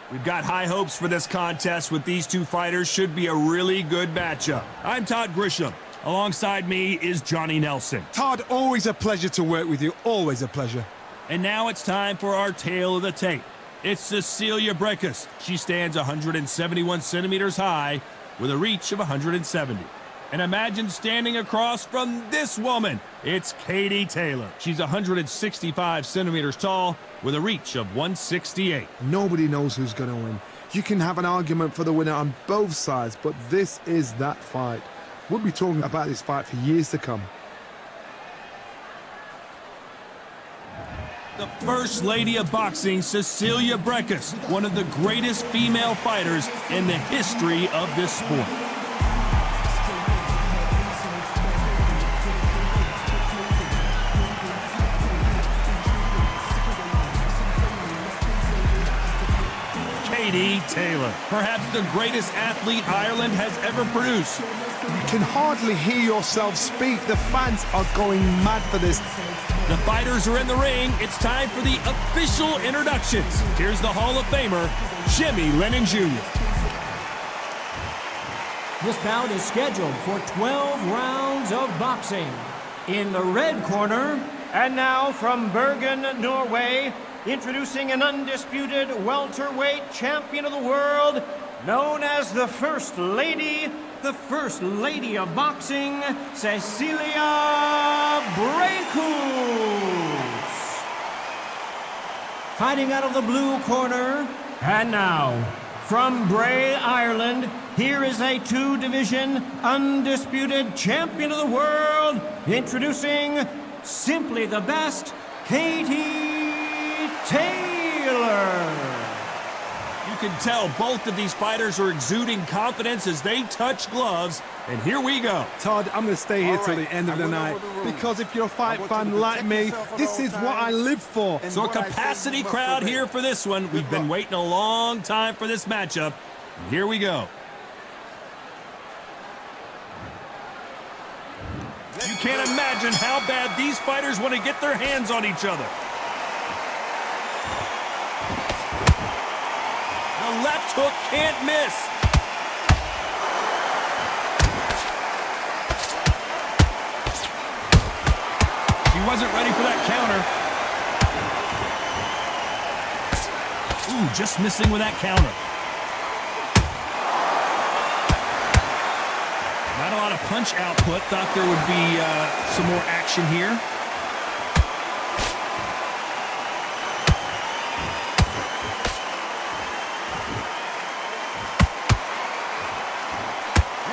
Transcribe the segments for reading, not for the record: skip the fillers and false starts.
We've got high hopes for this contest with these two fighters. Should be a really good matchup. I'm Todd Grisham. Alongside me is Johnny Nelson. Todd, always a pleasure to work with you. Always a pleasure. And now it's time for our tale of the tape. It's Cecilia Braekhus. She stands 171 centimeters high with a reach of 170. And imagine standing across from this woman. It's Katie Taylor. She's 165 centimeters tall with a reach of 168. Nobody knows who's going to win. You can have an argument for the winner on both sides, but this is that fight. We'll be talking about this fight for years to come. The First Lady of Boxing, Cecilia Braekhus, one of the greatest female fighters in the history of this sport. Katie Taylor, perhaps the greatest athlete Ireland has ever produced. You can hardly hear yourself speak. The fans are going mad for this. The fighters are in the ring. It's time for the official introductions. Here's the Hall of Famer, Jimmy Lennon Jr. This bout is scheduled for 12 rounds of boxing. In the red corner, and now from Bergen, Norway, introducing an undisputed welterweight champion of the world, known as the First Lady of Boxing, Cecilia Braekhus. Fighting out of the blue corner, and now, from Bray, Ireland, here is a two-division undisputed champion of the world, introducing simply the best, Katie Taylor. You can tell both of these fighters are exuding confidence as they touch gloves, and here we go. Todd, I'm going to stay here till the end of the night, because if you're a fight fan like me, this is what I live for. So a capacity crowd here for this one. We've been waiting a long time for this matchup, and here we go. You can't imagine how bad these fighters want to get their hands on each other. The left hook can't miss. She wasn't ready for that counter. Ooh, just missing with that counter. Not a lot of punch output. Thought there would be some more action here.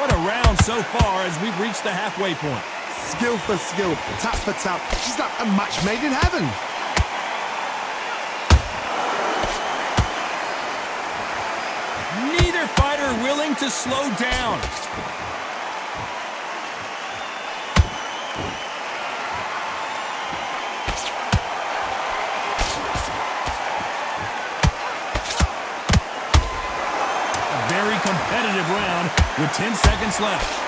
What a round so far as we've reached the halfway point. Skill for skill, tap for tap. She's like a match made in heaven. Neither fighter willing to slow down. A very competitive round with 10 seconds left.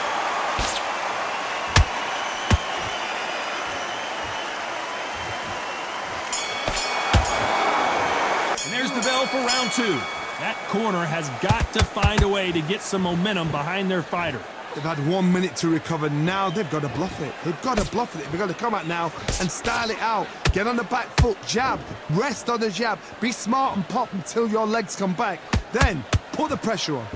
And there's the bell for round two. That corner has got to find a way to get some momentum behind their fighter. They've had 1 minute to recover. Now they've got to bluff it. They've got to bluff it. They've got to come out now and style it out. Get on the back foot, jab, rest on the jab. Be smart and pop until your legs come back. Then put the pressure on.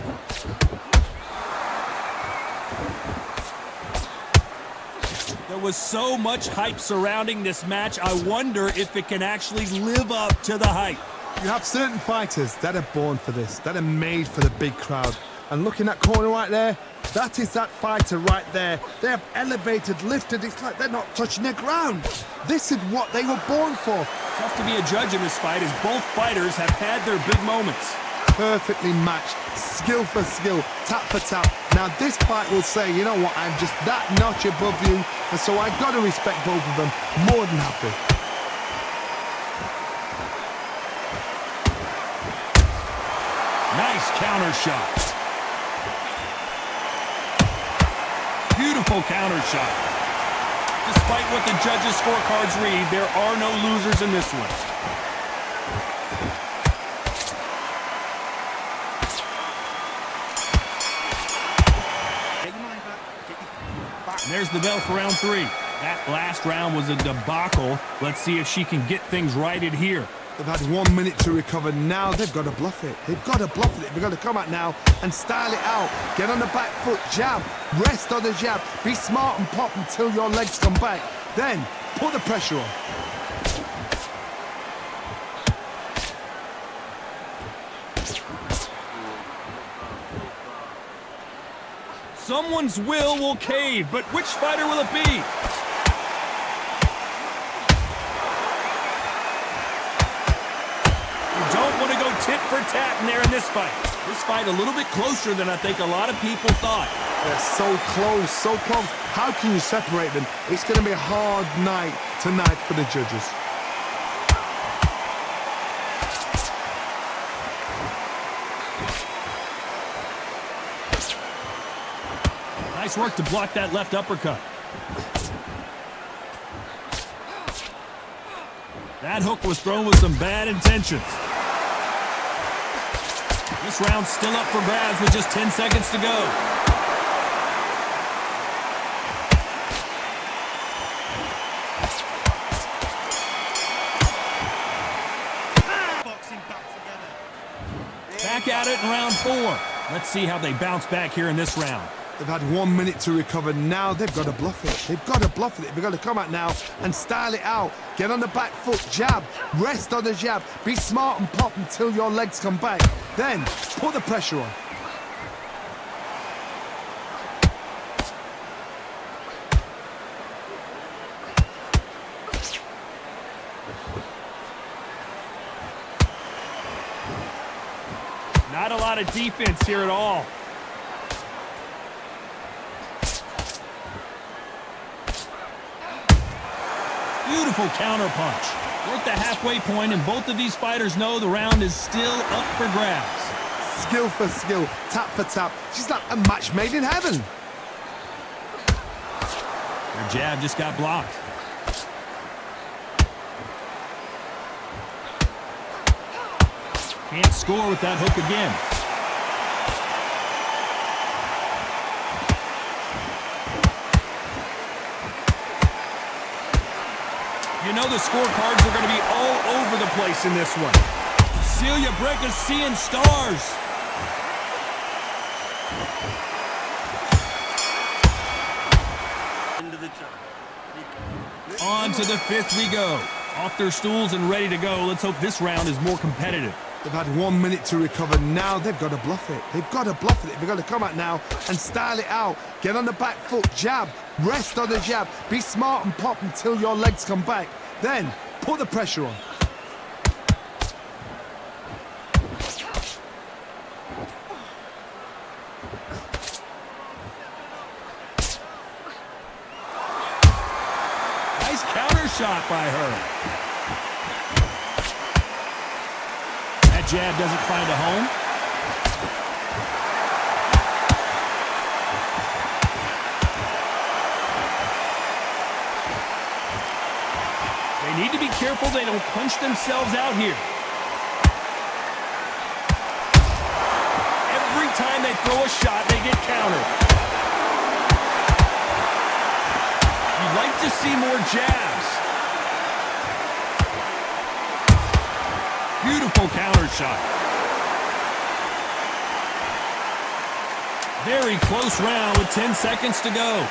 There was so much hype surrounding this match. I wonder if it can actually live up to the hype. You have certain fighters that are born for this, that are made for the big crowd. And look in that corner right there, that is that fighter right there. They have elevated, lifted, it's like they're not touching the ground. This is what they were born for. Tough to be a judge in this fight as both fighters have had their big moments. Perfectly matched, skill for skill, tap for tap. Now this fight will say, you know what, I'm just that notch above you, and so I've got to respect both of them more than happy. Nice counter shot. Beautiful counter shot. Despite what the judges' scorecards read, there are no losers in this one. There's the bell for round 3. That last round was a debacle. Let's see if she can get things righted here. They've had 1 minute to recover. Now they've got to bluff it. They've got to bluff it. They've got to come out now and style it out. Get on the back foot, jab. Rest on the jab. Be smart and pop until your legs come back. Then put the pressure on. Someone's will cave, but which fighter will it be? You don't want to go tit for tat in there in this fight. This fight a little bit closer than I think a lot of people thought. They're so close, so close. How can you separate them? It's going to be a hard night tonight for the judges. Nice work to block that left uppercut. That hook was thrown with some bad intentions. This round's still up for grabs with just 10 seconds to go. Back at it in round 4. Let's see how they bounce back here in this round. They've had 1 minute to recover. Now they've got to bluff it. They've got to bluff it. They've got to come out now and style it out. Get on the back foot, jab. Rest on the jab. Be smart and pop until your legs come back. Then put the pressure on. Not a lot of defense here at all. Beautiful counter punch. We're at the halfway point, and both of these fighters know the round is still up for grabs. Skill for skill, tap for tap. She's like a match made in heaven. Her jab just got blocked. Can't score with that hook again. You know the scorecards are going to be all over the place in this one. Cecilia Braekhus seeing stars. On to the 5th we go. Off their stools and ready to go. Let's hope this round is more competitive. They've had 1 minute to recover. Now they've got to bluff it. They've got to bluff it. They've got to come out now and style it out. Get on the back foot, jab. Rest on the jab. Be smart and pop until your legs come back. Then put the pressure on. Nice counter shot by her. That jab doesn't find a home. They need to be careful they don't punch themselves out here. Every time they throw a shot, they get countered. You'd like to see more jabs. Beautiful counter shot. Very close round with 10 seconds to go.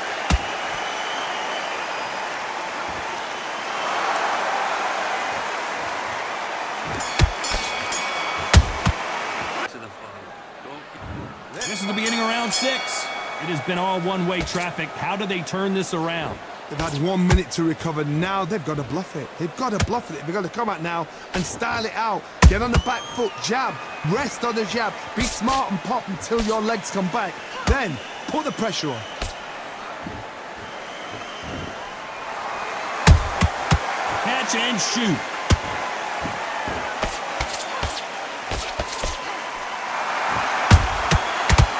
This is the beginning of round 6. It has been all one-way traffic. How do they turn this around? They've had 1 minute to recover. Now they've got to bluff it. They've got to bluff it. They've got to come out now and style it out. Get on the back foot, jab. Rest on the jab. Be smart and pop until your legs come back. Then put the pressure on. Catch and shoot.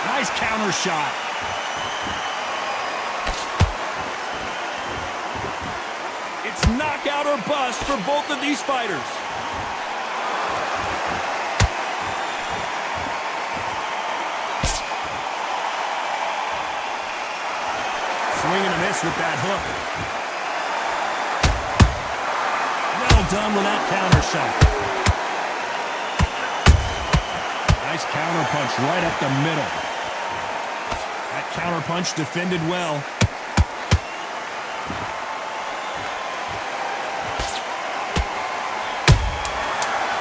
Nice counter shot. It's knockout or bust for both of these fighters. Swing and a miss Braekhus with that hook. Well done with that counter shot. Nice counter punch right up the middle. That counter punch defended well.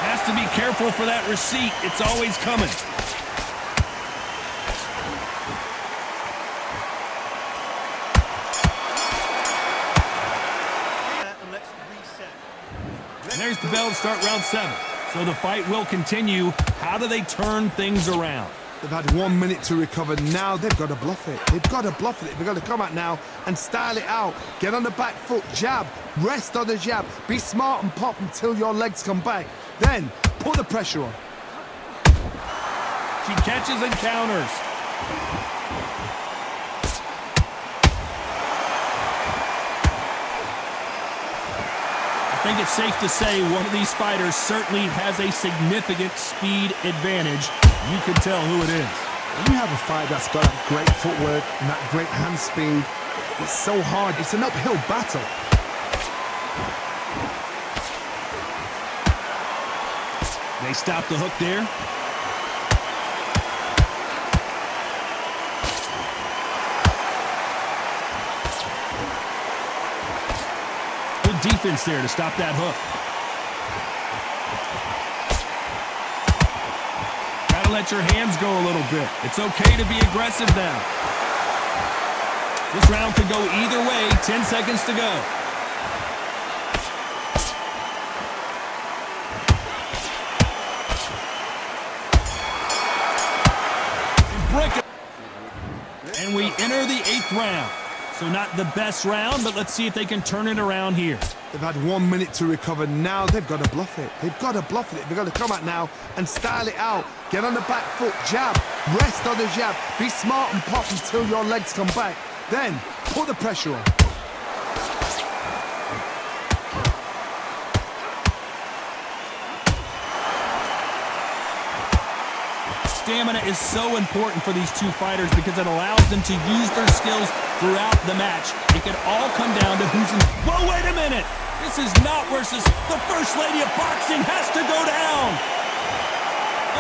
Has to be careful for that receipt. It's always coming. And there's the bell to start round 7. So the fight will continue. How do they turn things around? They've had 1 minute to recover. Now they've got to bluff it. They've got to bluff it. They've got to come out now and style it out. Get on the back foot, jab, rest on the jab. Be smart and pop until your legs come back. Then put the pressure on. She catches and counters. I think it's safe to say one of these fighters certainly has a significant speed advantage. You can tell who it is. When you have a fight that's got that great footwork and that great hand speed, it's so hard. It's an uphill battle. They stop the hook there. Good defense there to stop that hook. Gotta let your hands go a little bit. It's okay to be aggressive now. This round could go either way. 10 seconds to go. And we enter the 8th round. So not the best round, but let's see if they can turn it around here. They've had 1 minute to recover. Now they've got to bluff it. They've got to bluff it. They've got to come out now and style it out. Get on the back foot, jab, rest on the jab. Be smart and pop until your legs come back. Then put the pressure on. Stamina is so important for these two fighters because it allows them to use their skills throughout the match. It can all come down to who's in... Whoa, wait a minute! This is not versus the First Lady of Boxing has to go down!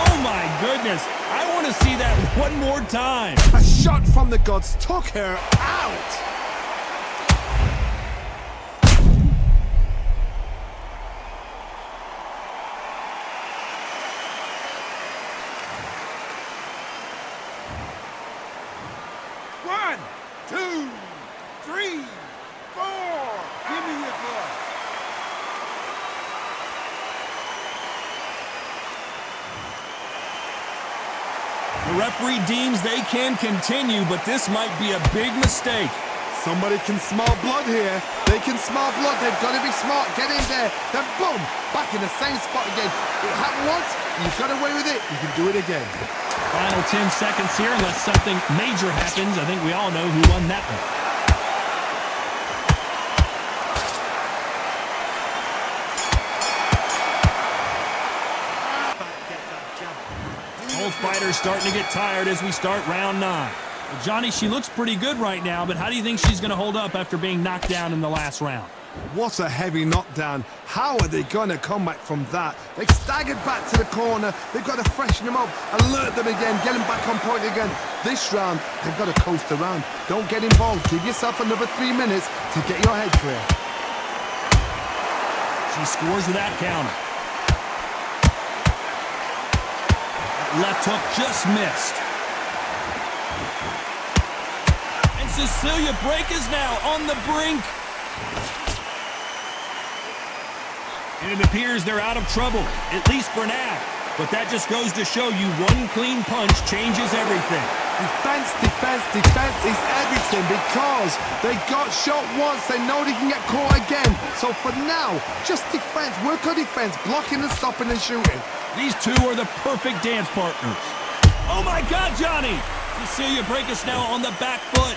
Oh my goodness, I want to see that one more time. A shot from the gods took her out! One, two, three, four. Give me your blood. The referee deems they can continue, but this might be a big mistake. Somebody can smell blood here. They can smell blood. They've got to be smart. Get in there. Then boom, back in the same spot again. It happened once. You got away with it. You can do it again. Final 10 seconds here, unless something major happens. I think we all know who won that one. Both fighters starting to get tired as we start round 9. Well, Johnny, she looks pretty good right now, but how do you think she's going to hold up after being knocked down in the last round? What a heavy knockdown. How are they going to come back from that? They staggered back to the corner. They've got to freshen them up, alert them again, get them back on point again. This round, they've got to coast around. Don't get involved. Give yourself another 3 minutes to get your head clear. She scores with that counter. That left hook just missed. And Cecilia Braekhus now on the brink. And it appears they're out of trouble, at least for now. But that just goes to show you one clean punch changes everything. Defense, defense, defense is everything because they got shot once. They know they can get caught again. So for now, just defense. Work on defense, blocking and stopping and shooting. These two are the perfect dance partners. Oh my God, Johnny! Cecilia Braekhus now on the back foot.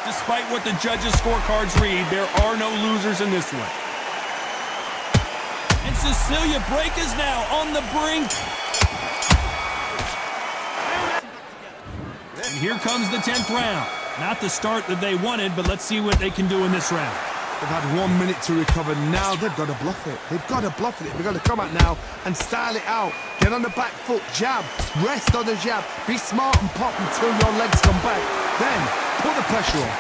Despite what the judges' scorecards read, there are no losers in this one. And Cecilia Braekhus now on the brink. And here comes the 10th round. Not the start that they wanted, but let's see what they can do in this round. They've had 1 minute to recover. Now they've got to bluff it. They've got to bluff it. They've got to come out now and style it out. Get on the back foot, jab, rest on the jab. Be smart and pop until your legs come back. Then put the pressure on.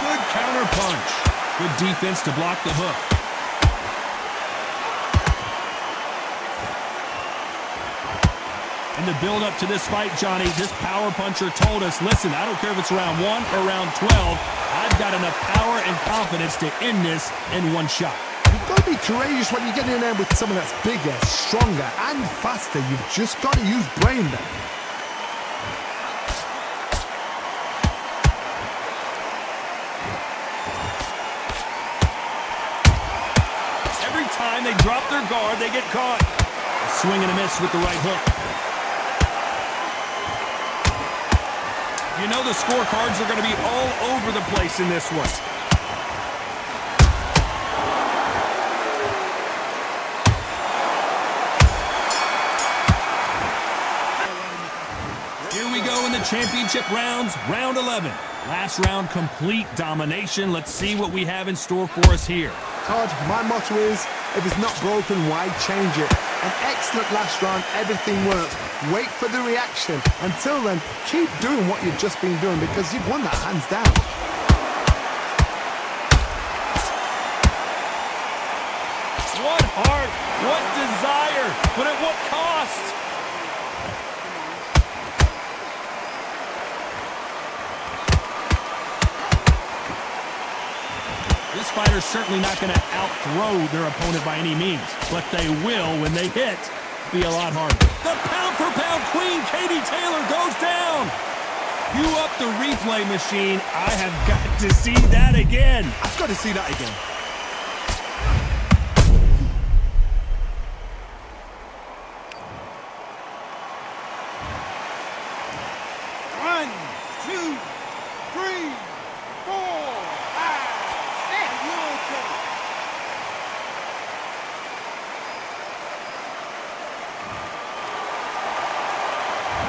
Good counter punch. Good defense to block the hook. And the build up to this fight, Johnny, this power puncher told us, listen, I don't care if it's round 1 or round 12, I've got enough power and confidence to end this in one shot. You've got to be courageous when you get in there with someone that's bigger, stronger, and faster. You've just got to use brain there. Every time they drop their guard, they get caught. A swing and a miss with the right hook. You know the scorecards are going to be all over the place in this one. Here we go in the championship rounds, round 11. Last round, complete domination. Let's see what we have in store for us here. Todd, my motto is, if it's not broken, why change it? An excellent last round, everything worked. Wait for the reaction. Until then, keep doing what you've just been doing because you've won that hands down. What heart, what desire, but at what cost? This fighter's certainly not going to out-throw their opponent by any means, but they will, when they hit, be a lot harder. The pound-for-pound queen, Katie Taylor, goes down. Cue up the replay machine. I have got to see that again. I've got to see that again. One, two, three, four, five, six. You're okay.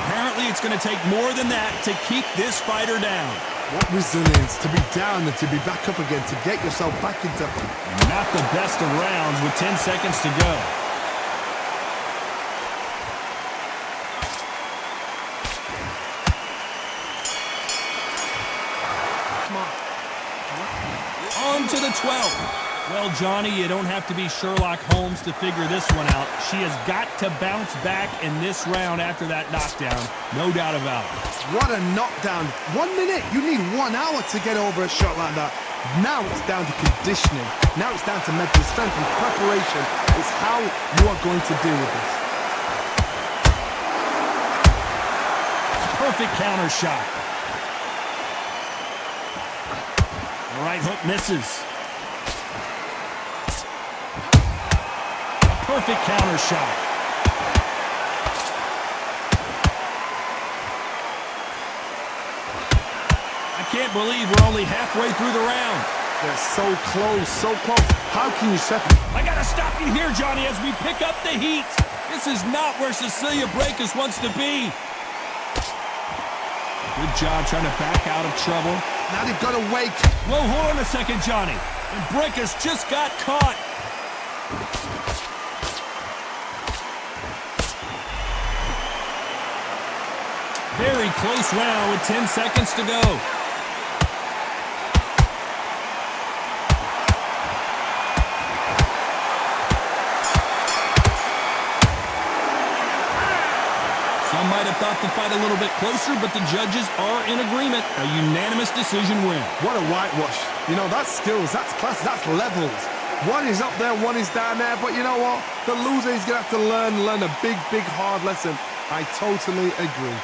Apparently, it's going to take more than that to keep this fighter down. What resilience to be down and to be back up again, to get yourself back into... Not the best of rounds with 10 seconds to go. On to the 12th. Well, Johnny, you don't have to be Sherlock Holmes to figure this one out. She has got to bounce back in this round after that knockdown. No doubt about it. What a knockdown. 1 minute. You need 1 hour to get over a shot like that. Now it's down to conditioning. Now it's down to mental strength and preparation. It's how you are going to deal with this. Perfect counter shot. The right hook misses. Perfect counter shot. I can't believe we're only halfway through the round. They're so close, so close. How can you separate? I gotta stop you here, Johnny, as we pick up the heat. This is not where Cecilia Braekhus wants to be. Good job trying to back out of trouble. Now they've got to wake. Whoa, hold on a second, Johnny. And Braekhus just got caught. Very close round with 10 seconds to go. Some might have thought the fight a little bit closer, but the judges are in agreement. A unanimous decision win. What a whitewash. You know, that's skills, that's class, that's levels. One is up there, one is down there, but you know what? The loser is going to have to learn a big, hard lesson. I totally agree.